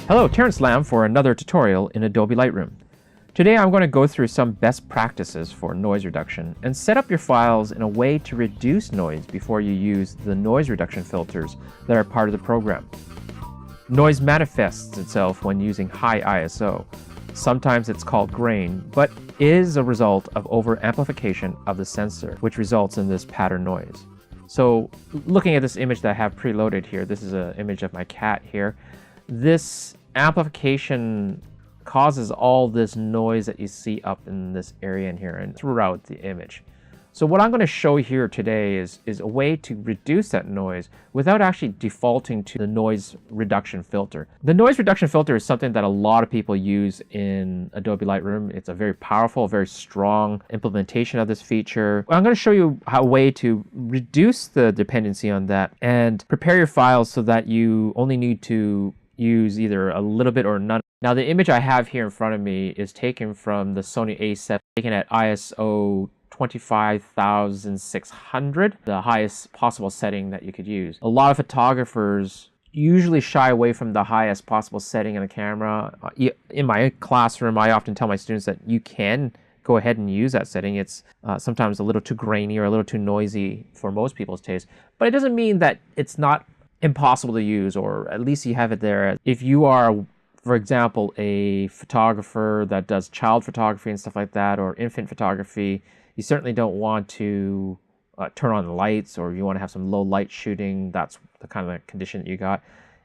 Hello, Terrance for another tutorial in Adobe Lightroom. Today I'm going to go through some best practices for noise reduction and set up your files in a way to reduce noise before you use the noise reduction filters that are part of the program. Noise manifests itself when using high ISO. Sometimes it's called grain, but is a result of over-amplification of the sensor, which results in this pattern noise. So looking at this image that I have preloaded here, this is an image of my cat here. This amplification causes all this noise that you see up in this area in here and throughout the image. So what I'm going to show here today is a way to reduce that noise without actually defaulting to the noise reduction filter. The noise reduction filter is something that a lot of people use in Adobe Lightroom. It's a very powerful, very strong implementation of this feature. I'm going to show you a way to reduce the dependency on that and prepare your files so that you only need to use either a little bit or none. Now the image I have here in front of me is taken from the Sony A7, taken at ISO 25,600, the highest possible setting that you could use. A lot of photographers usually shy away from the highest possible setting in a camera. In my classroom, I often tell my students that you can go ahead and use that setting. It's sometimes a little too grainy or a little too noisy for most people's taste, but it doesn't mean that it's not impossible to use, or at least you have it there. If you are, for example, a photographer that does child photography and stuff like that, or infant photography, you certainly don't want to turn on the lights, or you want to have some low light shooting. That's the kind of condition that you got.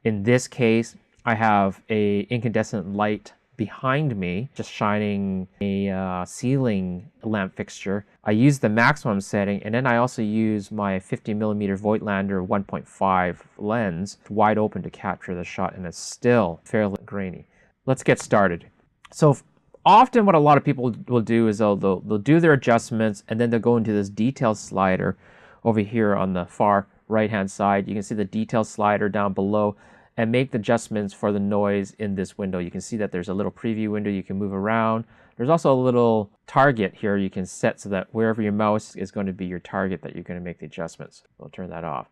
In this case, I have a incandescent light behind me, just shining a ceiling lamp fixture. I use the maximum setting, and then I also use my 50mm Voigtlander 1.5 lens wide open to capture the shot, and it's still fairly grainy. Let's get started. So often what a lot of people will do is they'll do their adjustments, and then they'll go into this detail slider over here on the far right hand side. You can see the detail slider down below, and make the adjustments for the noise in this window. You can see that there's a little preview window you can move around. There's also a little target here you can set so that wherever your mouse is going to be your target that you're going to make the adjustments. We'll turn that off.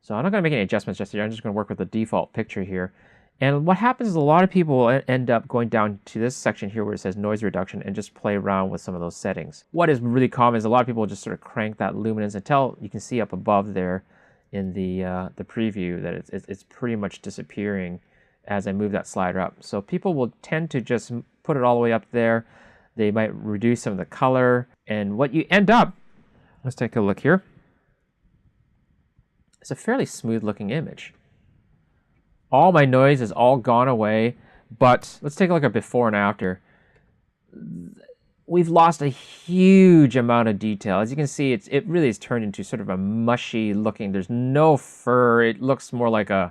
So I'm not going to make any adjustments just here. I'm just going to work with the default picture here. And what happens is a lot of people end up going down to this section here where it says noise reduction and just play around with some of those settings. What is really common is a lot of people just sort of crank that luminance until you can see up above there in the preview that it's pretty much disappearing as I move that slider up. So people will tend to just put it all the way up there. They might reduce some of the color, and what you end up, let's take a look here. It's a fairly smooth looking image. All my noise is all gone away, but let's take a look at before and after. We've lost a huge amount of detail. As you can see, it really has turned into sort of a mushy looking. There's no fur. It looks more like a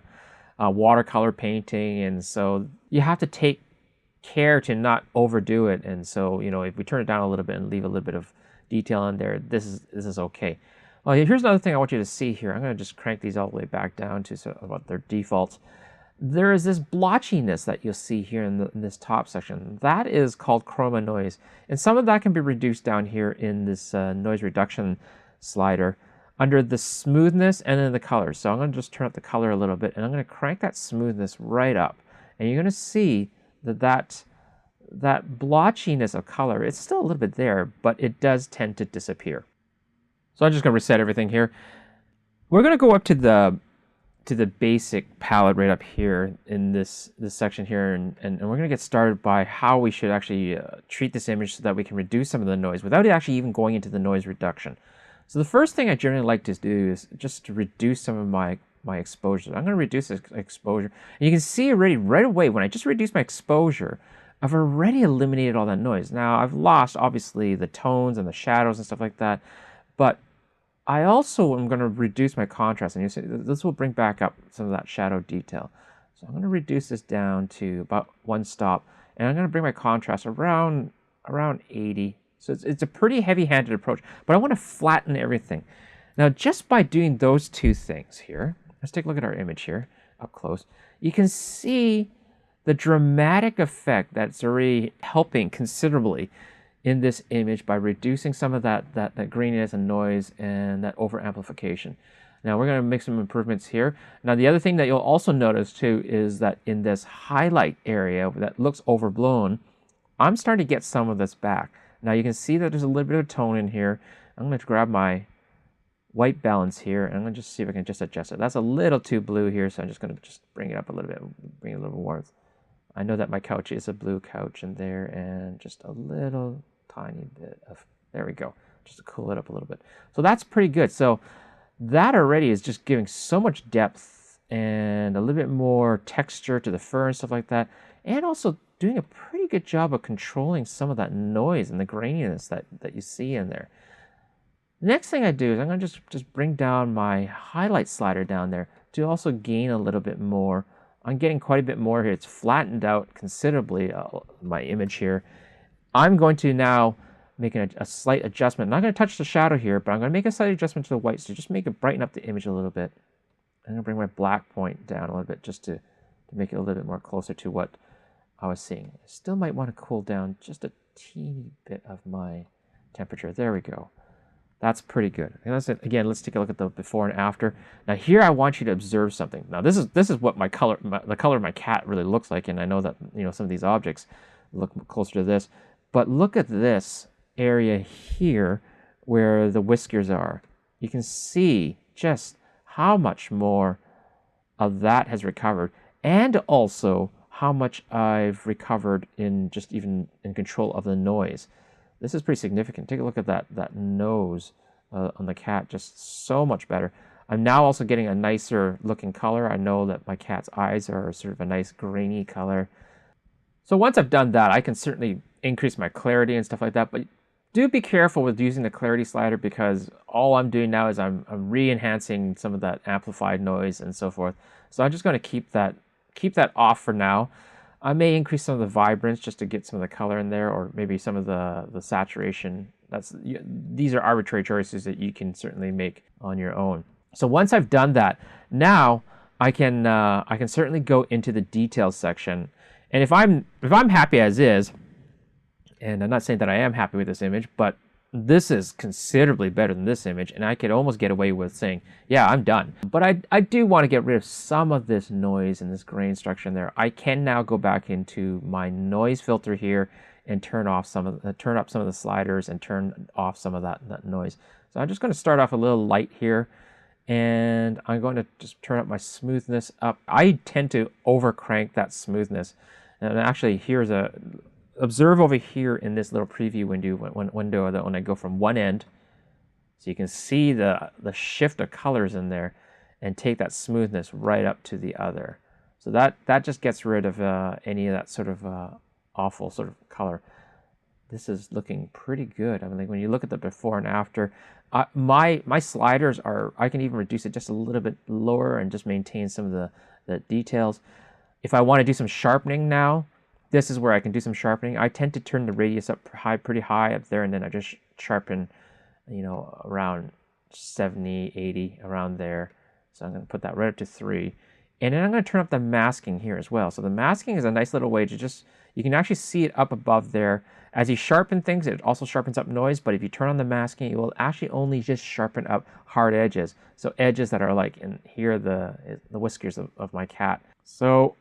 watercolor painting, and so you have to take care to not overdo it. And so, you know, if we turn it down a little bit and leave a little bit of detail in there, this is okay. Well, here's another thing I want you to see here. I'm going to just crank these all the way back down to sort of about their defaults. There is this blotchiness that you'll see here in this top section. That is called chroma noise. And some of that can be reduced down here in this noise reduction slider under the smoothness and then the color. So I'm going to just turn up the color a little bit, and I'm going to crank that smoothness right up. And you're going to see that blotchiness of color, it's still a little bit there, but it does tend to disappear. So I'm just going to reset everything here. We're going to go up to the basic palette right up here in this section here, and we're going to get started by how we should actually treat this image so that we can reduce some of the noise without actually even going into the noise reduction. So the first thing I generally like to do is just to reduce some of my exposure. I'm going to reduce this exposure, and you can see already right away when I just reduce my exposure, I've already eliminated all that noise. Now I've lost obviously the tones and the shadows and stuff like that, but I also am going to reduce my contrast, and you see this will bring back up some of that shadow detail. So I'm going to reduce this down to about 1 stop, and I'm going to bring my contrast around 80. So it's a pretty heavy-handed approach, but I want to flatten everything. Now, just by doing those two things here, let's take a look at our image here up close. You can see the dramatic effect that's already helping considerably in this image by reducing some of that graininess and noise and that over amplification. Now we're going to make some improvements here. Now the other thing that you'll also notice too is that in this highlight area that looks overblown, I'm starting to get some of this back. Now you can see that there's a little bit of tone in here. I'm going to grab my white balance here, and I'm going to just see if I can just adjust it. That's a little too blue here, so I'm just going to just bring it up a little bit, bring a little warmth. I know that my couch is a blue couch in there, and just a little tiny bit of, there we go, just to cool it up a little bit. So that's pretty good. So that already is just giving so much depth and a little bit more texture to the fur and stuff like that, and also doing a pretty good job of controlling some of that noise and the graininess that you see in there. The next thing I do is I'm going to just bring down my highlight slider down there to also gain a little bit more. I'm getting quite a bit more here. It's flattened out considerably, my image here. I'm going to now make a slight adjustment. I'm not going to touch the shadow here, but I'm going to make a slight adjustment to the whites to just make it brighten up the image a little bit. I'm going to bring my black point down a little bit just to make it a little bit more closer to what I was seeing. I still might want to cool down just a teeny bit of my temperature. There we go. That's pretty good. And that's it. Again, let's take a look at the before and after. Now here I want you to observe something. Now this is what the color of my cat really looks like, and I know that some of these objects look closer to this. But look at this area here where the whiskers are. You can see just how much more of that has recovered, and also how much I've recovered in just even in control of the noise. This is pretty significant. Take a look at that nose on the cat, just so much better. I'm now also getting a nicer looking color. I know that my cat's eyes are sort of a nice grainy color. So once I've done that, I can certainly increase my clarity and stuff like that, but do be careful with using the clarity slider, because all I'm doing now is I'm re-enhancing some of that amplified noise and so forth. So I'm just going to keep that off for now. I may increase some of the vibrance just to get some of the color in there, or maybe some of the saturation. These are arbitrary choices that you can certainly make on your own. So once I've done that, now I can certainly go into the details section. And if I'm happy as is, and I'm not saying that I am happy with this image, but this is considerably better than this image, and I could almost get away with saying, yeah, I'm done. But I do want to get rid of some of this noise and this grain structure in there. I can now go back into my noise filter here and turn up some of the sliders and turn off some of that noise. So I'm just going to start off a little light here, and I'm going to just turn up my smoothness up. I tend to over crank that smoothness, and actually observe over here in this little preview window that when I go from one end, so you can see the shift of colors in there, and take that smoothness right up to the other. So that just gets rid of any of that sort of awful sort of color. This is looking pretty good. I mean, like when you look at the before and after, my sliders I can even reduce it just a little bit lower and just maintain some of the details. If I want to do some sharpening now, this is where I can do some sharpening. I tend to turn the radius up pretty high up there, and then I just sharpen, around 70, 80, around there. So I'm going to put that right up to 3. And then I'm going to turn up the masking here as well. So the masking is a nice little way to you can actually see it up above there. As you sharpen things, it also sharpens up noise, but if you turn on the masking, it will actually only just sharpen up hard edges. So edges that are like in here, the whiskers of my cat. So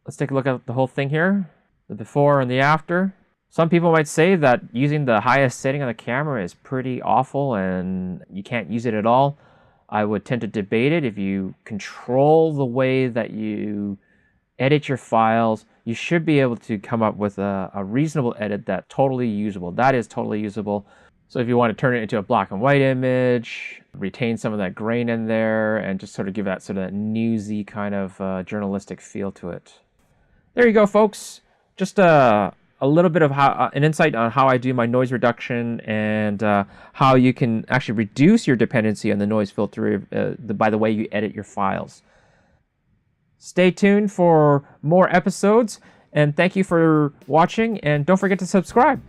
let's take a look at the whole thing here, the before and the after. Some people might say that using the highest setting on the camera is pretty awful and you can't use it at all. I would tend to debate it. If you control the way that you edit your files, you should be able to come up with a reasonable edit that's totally usable. That is totally usable. So if you want to turn it into a black and white image, retain some of that grain in there, and just sort of give that sort of newsy kind of journalistic feel to it. There you go, folks. Just a little bit of an insight on how I do my noise reduction, and how you can actually reduce your dependency on the noise filter by the way you edit your files. Stay tuned for more episodes, and thank you for watching, and don't forget to subscribe.